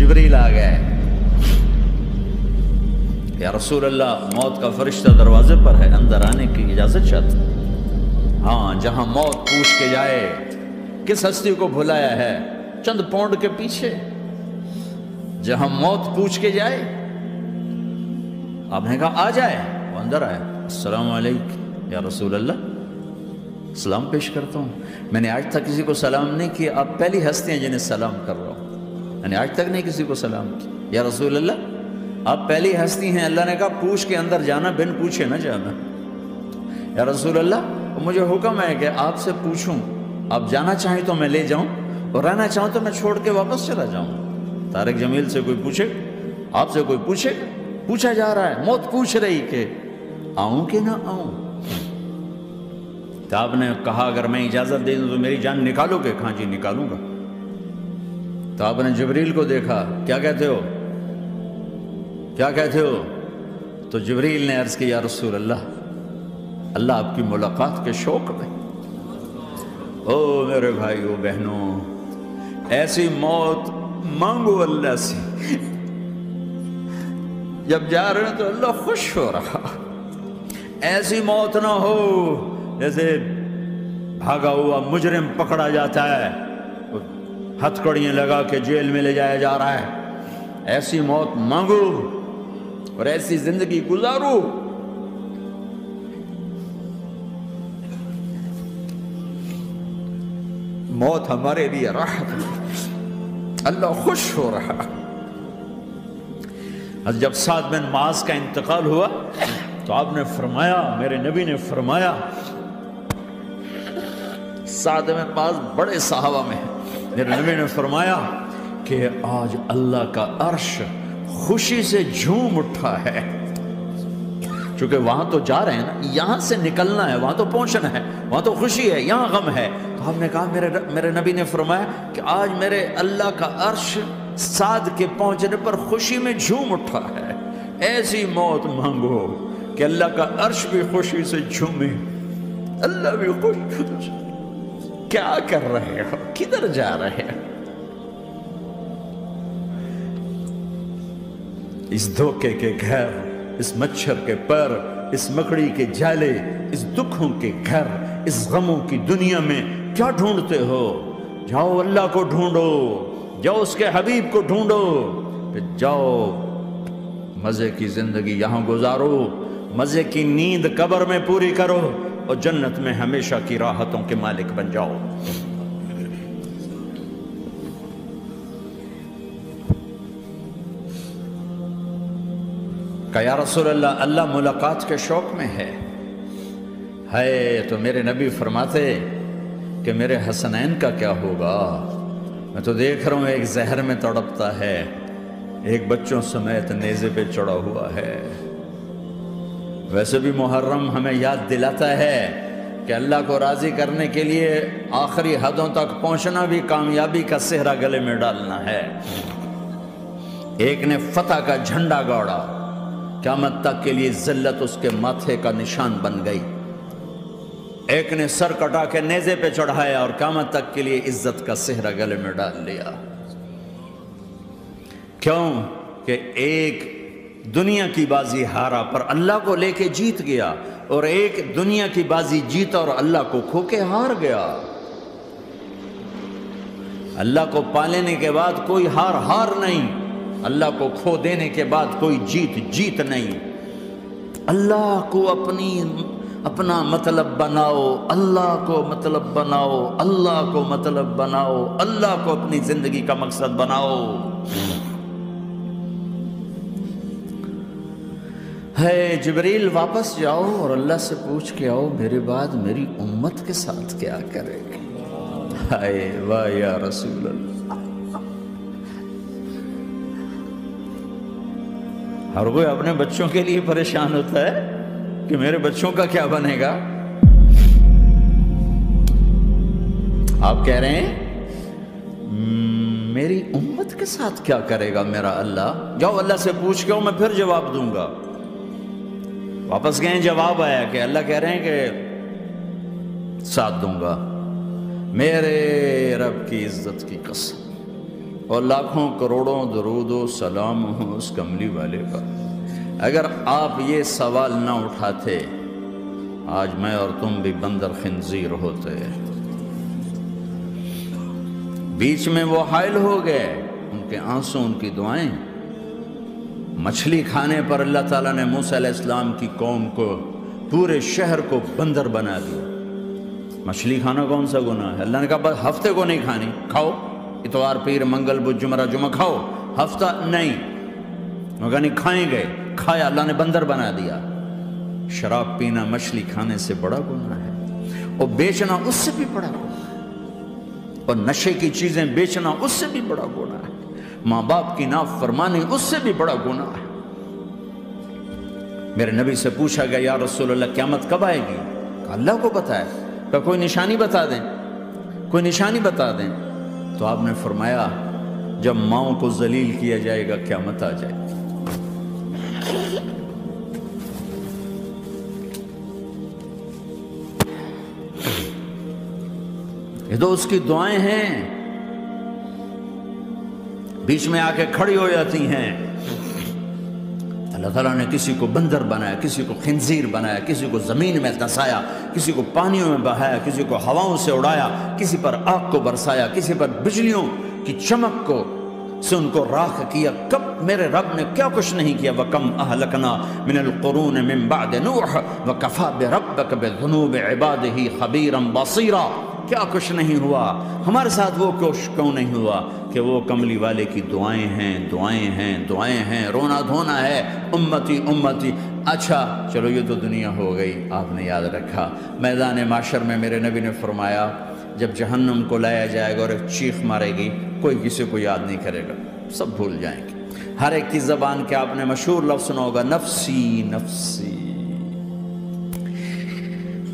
جبریل آ گئے، یا رسول اللہ موت کا فرشتہ دروازے پر ہے، اندر آنے کی اجازت چاہتا۔ ہاں، جہاں موت پوچھ کے جائے کس ہستی کو بھلایا ہے، چند پونڈ کے پیچھے جہاں موت پوچھ کے جائے، آپ نے کہا آ جائے، وہ اندر آئے، السلام علیکم یا رسول اللہ، سلام پیش کرتا ہوں۔ میں نے آج تک کسی کو سلام نہیں کیا، آپ پہلی ہستی ہیں جنہیں سلام کر رہا ہوں، میں نے آج تک نہیں کسی کو سلام کیا، یا رسول اللہ آپ پہلی ہستی ہیں، اللہ نے کہا پوچھ کے اندر جانا، بن پوچھے نہ جانا۔ یا رسول اللہ مجھے حکم ہے کہ آپ سے پوچھوں، آپ جانا چاہیں تو میں لے جاؤں، اور رہنا چاہوں تو میں چھوڑ کے واپس چلا جاؤں۔ طارق جمیل سے کوئی پوچھے، آپ سے کوئی پوچھے، پوچھا جا رہا ہے، موت پوچھ رہی کہ آؤں کہ نہ آؤں۔ تو آپ نے کہا اگر میں اجازت دے دوں تو میری جان نکالو گے؟ کہاں جی نکالوں گا۔ تو آپ نے جبریل کو دیکھا، کیا کہتے ہو، کیا کہتے ہو؟ تو جبریل نے عرض کی یا رسول اللہ، اللہ آپ کی ملاقات کے شوق میں۔ او میرے بھائیو بہنوں، ایسی موت مانگو اللہ سے، جب جا رہے ہیں تو اللہ خوش ہو رہا۔ ایسی موت نہ ہو جیسے بھاگا ہوا مجرم پکڑا جاتا ہے، ہتھ کڑیاں لگا کے جیل میں لے جایا جا رہا ہے۔ ایسی موت مانگو اور ایسی زندگی گزارو۔ موت ہمارے لیے راحت ہے، اللہ خوش ہو رہا۔ جب سعد بن معاذ کا انتقال ہوا تو آپ نے فرمایا، میرے نبی نے فرمایا، سعد بن معاذ بڑے صحابہ میں ہیں، میرے نبی نے فرمایا کہ آج اللہ کا عرش خوشی سے جھوم اٹھا ہے، چونکہ وہاں تو جا رہے ہیں نا، یہاں سے نکلنا ہے، وہاں تو پہنچنا ہے، وہاں تو خوشی ہے، یہاں غم ہے۔ تو آپ نے کہا، میرے نبی نے فرمایا کہ آج میرے اللہ کا عرش سعد کے پہنچنے پر خوشی میں جھوم اٹھا ہے۔ ایسی موت مانگو کہ اللہ کا عرش بھی خوشی سے جھومے، اللہ بھی خوش۔ کیا کر رہے ہو، کدھر جا رہے ہو؟ اس دھوکے کے گھر، اس مچھر کے پر، اس مکڑی کے جالے، اس دکھوں کے گھر، اس غموں کی دنیا میں کیا ڈھونڈتے ہو؟ جاؤ اللہ کو ڈھونڈو، جاؤ اس کے حبیب کو ڈھونڈو، پھر جاؤ مزے کی زندگی یہاں گزارو، مزے کی نیند قبر میں پوری کرو، اور جنت میں ہمیشہ کی راحتوں کے مالک بن جاؤ۔ کہ یا رسول اللہ، اللہ ملاقات کے شوق میں ہے۔ تو میرے نبی فرماتے کہ میرے حسنین کا کیا ہوگا؟ میں تو دیکھ رہا ہوں ایک زہر میں تڑپتا ہے، ایک بچوں سمیت نیزے پہ چڑھا ہوا ہے۔ ویسے بھی محرم ہمیں یاد دلاتا ہے کہ اللہ کو راضی کرنے کے لیے آخری حدوں تک پہنچنا بھی کامیابی کا صحرا گلے میں ڈالنا ہے۔ ایک نے فتح کا جھنڈا گاڑا، قیامت تک کے لیے ذلت اس کے ماتھے کا نشان بن گئی۔ ایک نے سر کٹا کے نیزے پہ چڑھایا اور قیامت تک کے لیے عزت کا صحرا گلے میں ڈال لیا۔ کیوں کہ ایک دنیا کی بازی ہارا پر اللہ کو لے کے جیت گیا، اور ایک دنیا کی بازی جیتا اور اللہ کو کھو کے ہار گیا۔ اللہ کو پا لینے کے بعد کوئی ہار نہیں، اللہ کو کھو دینے کے بعد کوئی جیت نہیں۔ اللہ کو اپنا مطلب بناؤ، اللہ کو مطلب بناؤ، اللہ کو مطلب بناؤ، اللہ کو اپنی زندگی کا مقصد بناؤ۔ جبریل واپس جاؤ اور اللہ سے پوچھ کے آؤ میرے بعد میری امت کے ساتھ کیا کرے گے؟ واہ یا رسول اللہ۔ ہر کوئی اپنے بچوں کے لیے پریشان ہوتا ہے کہ میرے بچوں کا کیا بنے گا۔ آپ کہہ رہے ہیں میری امت کے ساتھ کیا کرے گا میرا اللہ؟ جاؤ اللہ سے پوچھ کے آؤ، میں پھر جواب دوں گا۔ واپس گئے، جواب آیا کہ اللہ کہہ رہے ہیں کہ ساتھ دوں گا۔ میرے رب کی عزت کی قسم، اور لاکھوں کروڑوں درود و سلام ہوں اس کملی والے پر۔ اگر آپ یہ سوال نہ اٹھاتے آج میں اور تم بھی بندر خنزیر ہوتے۔ بیچ میں وہ حائل ہو گئے، ان کے آنسو، ان کی دعائیں۔ مچھلی کھانے پر اللہ تعالیٰ نے موسیٰ علیہ السلام کی قوم کو، پورے شہر کو بندر بنا دیا۔ مچھلی کھانا کون سا گناہ ہے؟ اللہ نے کہا بس ہفتے کو نہیں کھانی، کھاؤ اتوار پیر منگل بدھ جمعہ جمعہ کھاؤ، ہفتہ نہیں۔ وہ کہا نہیں، کھائیں گے، کھایا، اللہ نے بندر بنا دیا۔ شراب پینا مچھلی کھانے سے بڑا گناہ ہے، اور بیچنا اس سے بھی بڑا گناہ ہے، اور نشے کی چیزیں بیچنا اس سے بھی بڑا گناہ ہے، ماں باپ کی نافرمانی اس سے بھی بڑا گناہ ہے۔ میرے نبی سے پوچھا گیا یا رسول اللہ قیامت کب آئے گی؟ کہا اللہ کو پتہ ہے۔ کہا کوئی نشانی بتا دیں، کوئی نشانی بتا دیں۔ تو آپ نے فرمایا جب ماؤں کو ذلیل کیا جائے گا قیامت آ جائے گی۔ یہ تو اس کی دعائیں ہیں، بیچ میں آ کے کھڑی ہو جاتی ہیں۔ اللہ تعالیٰ نے کسی کو بندر بنایا، کسی کو خنزیر بنایا، کسی کو زمین میں دھسایا، کسی کو پانیوں میں بہایا، کسی کو ہواؤں سے اڑایا، کسی پر آگ کو برسایا، کسی پر بجلیوں کی چمک کو سے ان کو راکھ کیا۔ کب میرے رب نے کیا کچھ نہیں کیا۔ وَكَمْ أَهْلَكْنَا مِنَ الْقُرُونِ مِن بَعْدِ نُوحٍ وَكَفَى بِرَبِّكَ بِذُنُوبِ عِبَادِهِ خَبِيرًا بَصِيرًا۔ کیا کچھ نہیں ہوا ہمارے ساتھ، وہ کیوں نہیں ہوا کہ وہ کملی والے کی دعائیں ہیں، دعائیں ہیں، دعائیں ہیں، رونا دھونا ہے، امتی امتی۔ اچھا چلو یہ تو دنیا ہو گئی، آپ نے یاد رکھا۔ میدان معاشر میں میرے نبی نے فرمایا جب جہنم کو لایا جائے گا اور ایک چیخ مارے گی، کوئی کسی کو یاد نہیں کرے گا، سب بھول جائیں گے۔ ہر ایک کی زبان کے آپ نے مشہور لفظ سنا ہوگا، نفسی نفسی۔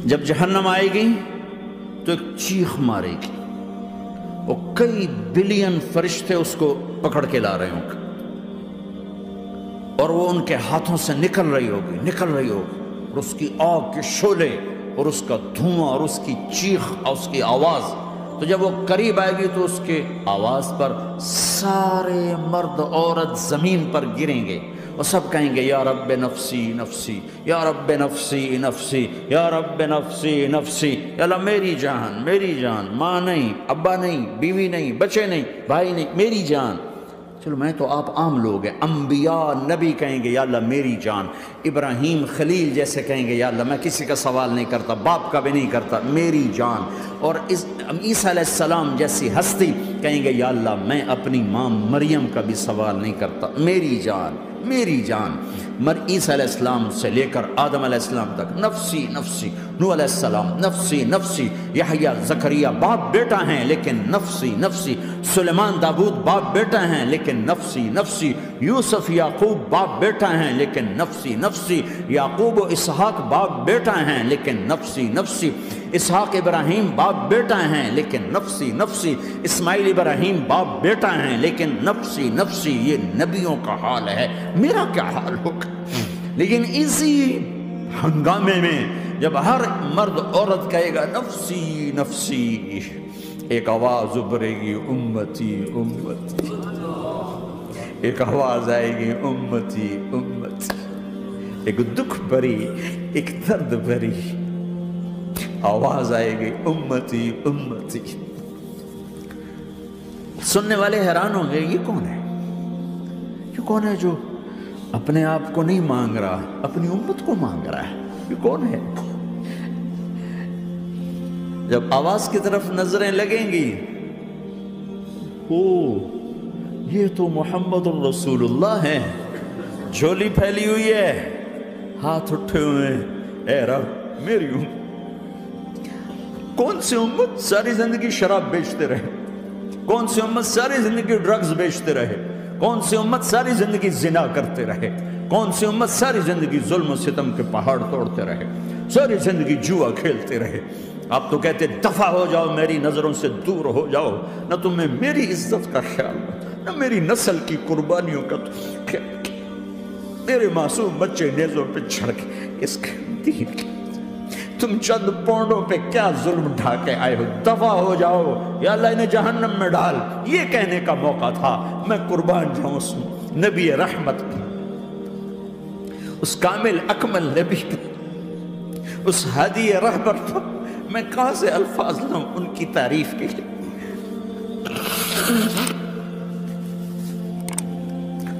جب جہنم آئے گی تو ایک چیخ مارے گی، اور کئی بلین فرشتے اس کو پکڑ کے لا رہے ہوں گے، اور وہ ان کے ہاتھوں سے نکل رہی ہوگی، اور اس کی آگ کے شعلے اور اس کا دھواں اور اس کی چیخ اور اس کی آواز۔ تو جب وہ قریب آئے گی تو اس کے آواز پر سارے مرد عورت زمین پر گریں گے، اور سب کہیں گے یا رب نفسی نفسی، یا رب نفسی نفسی، یا رب نفسی نفسی۔ یا اللہ میری جان، میری جان، ماں نہیں، ابا نہیں، بیوی نہیں، بچے نہیں، بھائی نہیں، میری جان۔ چلو میں تو آپ عام لوگ ہیں، انبیاء نبی کہیں گے یا اللہ میری جان، ابراہیم خلیل جیسے کہیں گے یا اللہ میں کسی کا سوال نہیں کرتا، باپ کا بھی نہیں کرتا، میری جان۔ اور عیسیٰ علیہ السلام جیسی ہستی کہیں گے یا اللہ میں اپنی ماں مریم کا بھی سوال نہیں کرتا، میری جان، میری جان۔ عیسیٰ علیہ السلام سے لے کر آدم علیہ السلام تک نفسی نفسی، نوح علیہ السلام نفسی نفسی، یحییٰ زکریا باپ بیٹا ہیں لیکن نفسی نفسی، سلیمان داؤد باپ بیٹا ہیں لیکن نفسی نفسی، یوسف یعقوب باپ بیٹا ہیں لیکن نفسی نفسی، یعقوب و اسحاق باپ بیٹا ہیں لیکن نفسی نفسی، اسحاق ابراہیم باپ بیٹا ہیں لیکن نفسی نفسی، اسماعیل ابراہیم باپ بیٹا ہیں لیکن نفسی نفسی۔ یہ نبیوں کا حال ہے، میرا کیا حال ہوگا؟ لیکن اسی ہنگامے میں جب ہر مرد عورت کہے گا نفسی نفسی، ایک آواز ابھرے گی امتی امتی، ایک آواز آئے گی امتی امتی، ایک دکھ بھری، ایک درد بھری آواز آئے گی امتی امتی۔ سننے والے حیران ہوں گے یہ کون ہے، یہ کون ہے جو اپنے آپ کو نہیں مانگ رہا، اپنی امت کو مانگ رہا ہے، یہ کون ہے؟ جب آواز کی طرف نظریں لگیں گی، او یہ تو محمد الرسول اللہ ہے، جھولی پھیلی ہوئی ہے، ہاتھ اٹھے ہوئے ہیں، اے رب میری امت۔ کون سی امت ساری زندگی شراب بیچتے رہے، کون سی امت ساری زندگی ڈرگز بیچتے رہے، کون سی امت ساری زندگی زنا کرتے رہے، کون سی امت ساری زندگی ظلم و ستم کے پہاڑ توڑتے رہے، ساری زندگی جوا کھیلتے رہے۔ آپ تو کہتے دفع ہو جاؤ، میری نظروں سے دور ہو جاؤ، نہ تمہیں میری عزت کا خیال، نہ میری نسل کی قربانیوں کا خیال، میرے معصوم بچے نیزوں پہ چڑھ کے اس کے دین کی تم چند پونڈوں پہ کیا ظلم ڈھا کے آئے ہو، دفع ہو جاؤ یا اللہ انہیں جہنم میں ڈال، یہ کہنے کا موقع تھا۔ میں قربان جاؤں اس نبی رحمت پر، اس کامل اکمل نبی پر، اس ہادی رہبر پر میں کہاں سے الفاظ لوں ان کی تعریف کے لیے۔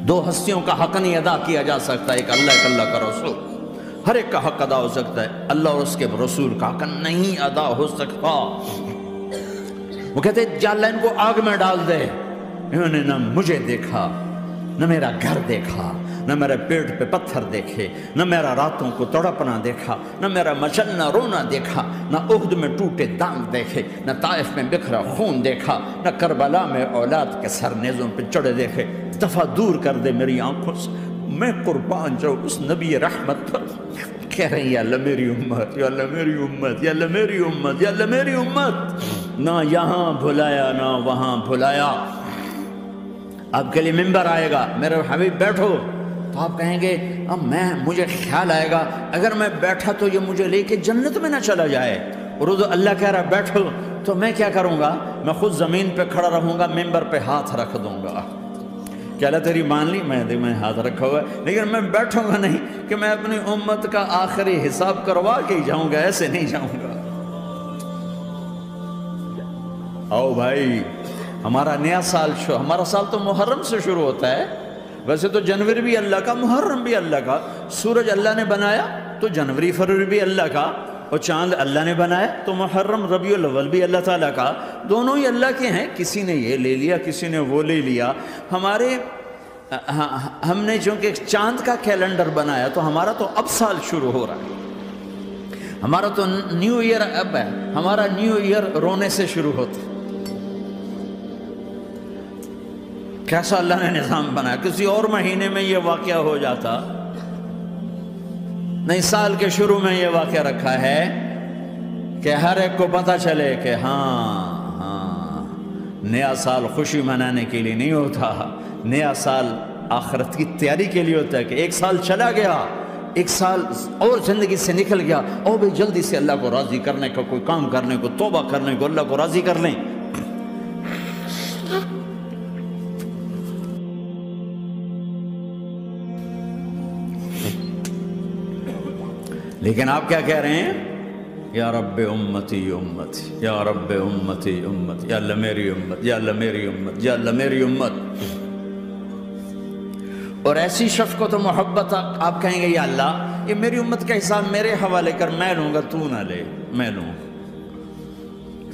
دو ہستیوں کا حق نہیں ادا کیا جا سکتا، ایک اللہ، ایک اللہ کا رسول۔ ہر ایک کا حق ادا ہو سکتا ہے، اللہ اور اس کے رسول کا حق نہیں ادا ہو سکتا۔ وہ کہتے ہیں یا اللہ ان کو آگ میں ڈال دے۔ انہوں نے نہ مجھے دیکھا، نہ میرا گھر دیکھا، نہ میرے پیٹ پہ پتھر دیکھے، نہ میرا راتوں کو تڑپنا دیکھا، نہ میرا مچلنا رونا دیکھا، نہ احد میں ٹوٹے دانت دیکھے، نہ طائف میں بکھرا خون دیکھا، نہ کربلا میں اولاد کے سر نیزوں پہ چڑھے دیکھے۔ دفعہ دور کر دے میری آنکھوں سے، میں قربان جاؤں اس نبی رحمت پر۔ کہہ رہے ہیں یا اللہ میری امت، یا اللہ میری امت، یا اللہ میری امت، یا اللہ میری امت۔ نہ یہاں بھلایا نہ وہاں بھلایا۔ آپ کے لیے ممبر آئے گا، میرے حبیب بیٹھو، تو آپ کہیں گے اب مجھے خیال آئے گا اگر میں بیٹھا تو یہ مجھے لے کے جنت میں نہ چلا جائے، اور اللہ کہہ رہا بیٹھو تو میں کیا کروں گا؟ میں خود زمین پہ کھڑا رہوں گا، ممبر پہ ہاتھ رکھ دوں گا کہ اللہ تیری مان لی، میں ہاتھ رکھا ہوا ہے، لیکن میں بیٹھوں گا نہیں کہ میں اپنی امت کا آخری حساب کروا کے ہی جاؤں گا، ایسے نہیں جاؤں گا۔ آؤ بھائی، ہمارا نیا سال ہمارا سال تو محرم سے شروع ہوتا ہے، ویسے تو جنوری بھی اللہ کا، محرم بھی اللہ کا، سورج اللہ نے بنایا تو جنوری فروری بھی اللہ کا، اور چاند اللہ نے بنایا تو محرم ربیع الاول بھی اللہ تعالیٰ کا، دونوں ہی اللہ کے ہیں۔ کسی نے یہ لے لیا، کسی نے وہ لے لیا۔ ہم نے چونکہ چاند کا کیلنڈر بنایا تو ہمارا تو اب سال شروع ہو رہا ہے، ہمارا تو نیو ایئر اب ہے، ہمارا نیو ایئر رونے سے شروع ہوتا ہے۔ کیسا اللہ نے نظام بنایا، کسی اور مہینے میں یہ واقعہ ہو جاتا، نہیں سال کے شروع میں یہ واقعہ رکھا ہے کہ ہر ایک کو پتہ چلے کہ ہاں نیا سال خوشی منانے کے لیے نہیں ہوتا، نیا سال آخرت کی تیاری کے لیے ہوتا ہے کہ ایک سال چلا گیا، ایک سال اور زندگی سے نکل گیا، اور بھی جلدی سے اللہ کو راضی کرنے کا کوئی کام کرنے کو، توبہ کرنے کو، اللہ کو راضی کر لیں۔ لیکن آپ کیا کہہ رہے ہیں؟ یا رب امتی امتی، یا رب امتی امتی، یا اللہ میری امت، یا اللہ میری امت، یا اللہ میری امت۔ اور ایسی شفقت و محبت آپ کہیں گے یا اللہ یہ میری امت کا حساب میرے حوالے کر، میں لوں گا، تو نہ لے، میں لوں۔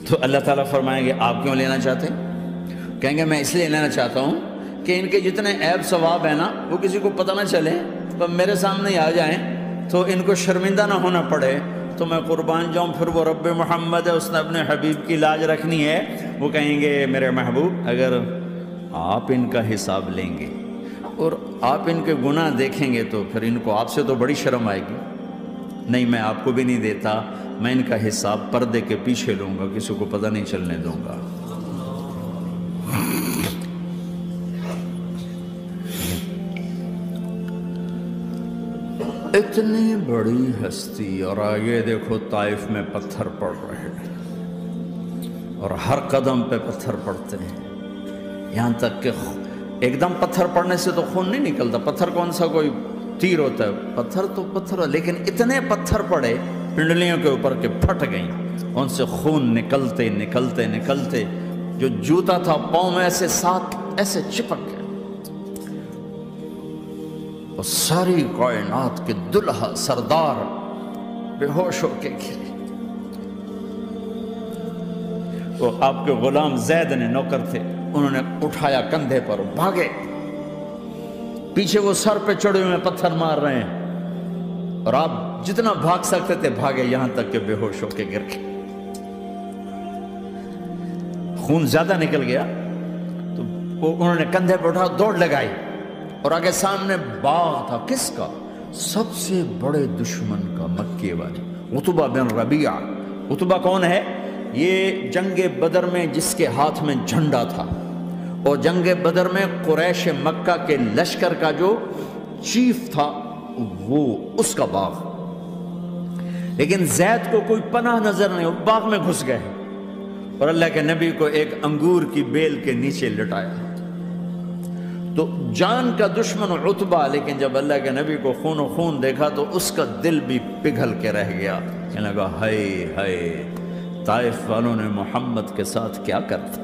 تو اللہ تعالیٰ فرمائیں گے آپ کیوں لینا چاہتے ہیں؟ کہیں گے میں اس لیے لینا چاہتا ہوں کہ ان کے جتنے عیب ثواب ہیں نا وہ کسی کو پتہ نہ چلے، تو میرے سامنے ہی آ جائیں تو ان کو شرمندہ نہ ہونا پڑے، تو میں قربان جاؤں۔ پھر وہ رب محمد ہے، اس نے اپنے حبیب کی لاج رکھنی ہے، وہ کہیں گے میرے محبوب اگر آپ ان کا حساب لیں گے اور آپ ان کے گناہ دیکھیں گے تو پھر ان کو آپ سے تو بڑی شرم آئے گی، نہیں میں آپ کو بھی نہیں دیتا، میں ان کا حساب پردے کے پیچھے لوں گا، کسی کو پتہ نہیں چلنے دوں گا۔ اتنی بڑی ہستی، اور آگے دیکھو طائف میں پتھر پڑ رہے ہیں، اور ہر قدم پہ پتھر پڑتے ہیں، یہاں تک کہ ایک دم پتھر پڑنے سے تو خون نہیں نکلتا، پتھر کون سا کوئی تیر ہوتا ہے، پتھر تو پتھر، لیکن اتنے پتھر پڑے پنڈلیوں کے اوپر کہ پھٹ گئیں، ان سے خون نکلتے نکلتے نکلتے جو جوتا تھا پاؤں میں ایسے ساتھ ایسے چپک گئے، اور ساری کائنات کے دلہا سردار بے ہوش ہو کے گرے۔ وہ آپ کے غلام زید نے نوکر تھے، انہوں نے اٹھایا کندھے پر، بھاگے، پیچھے وہ سر پہ چڑھے ہوئے پتھر مار رہے ہیں، اور آپ جتنا بھاگ سکتے تھے بھاگے، یہاں تک کہ بے ہوش ہو کے گر گئے۔ خون زیادہ نکل گیا تو انہوں نے کندھے پہ اٹھا دوڑ لگائی، اور آگے سامنے باغ تھا، کس کا؟ سب سے بڑے دشمن کا، مکے والے عتبہ بن ربیعہ۔ عتبہ کون ہے؟ یہ جنگ بدر میں جس کے ہاتھ میں جھنڈا تھا، اور جنگ بدر میں قریش مکہ کے لشکر کا جو چیف تھا وہ اس کا باغ۔ لیکن زید کو کوئی پناہ نظر نہیں، وہ باغ میں گھس گئے اور اللہ کے نبی کو ایک انگور کی بیل کے نیچے لٹایا۔ تو جان کا دشمن عتبہ، لیکن جب اللہ کے نبی کو خون و خون دیکھا تو اس کا دل بھی پگھل کے رہ گیا، کہنے لگا ہائے ہائے، طائف والوں نے محمد کے ساتھ کیا کرتا۔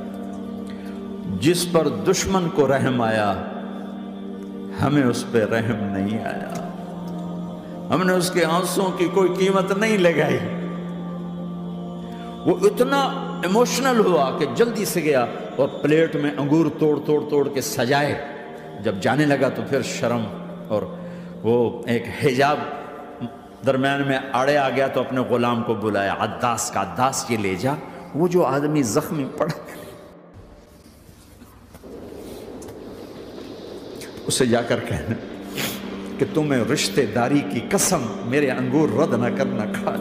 جس پر دشمن کو رحم آیا ہمیں اس پہ رحم نہیں آیا، ہم نے اس کے آنسوں کی کوئی قیمت نہیں لگائی۔ وہ اتنا ایموشنل ہوا کہ جلدی سے گیا اور پلیٹ میں انگور توڑ کے سجائے۔ جب جانے لگا تو پھر شرم اور وہ ایک حجاب درمیان میں آڑے آ گیا، تو اپنے غلام کو بلایا، عداس کا، عداس یہ لے جا وہ جو آدمی زخمی پڑا اسے جا کر کہنا کہ تمہیں رشتہ داری کی قسم میرے انگور رد نہ کرنا، کھا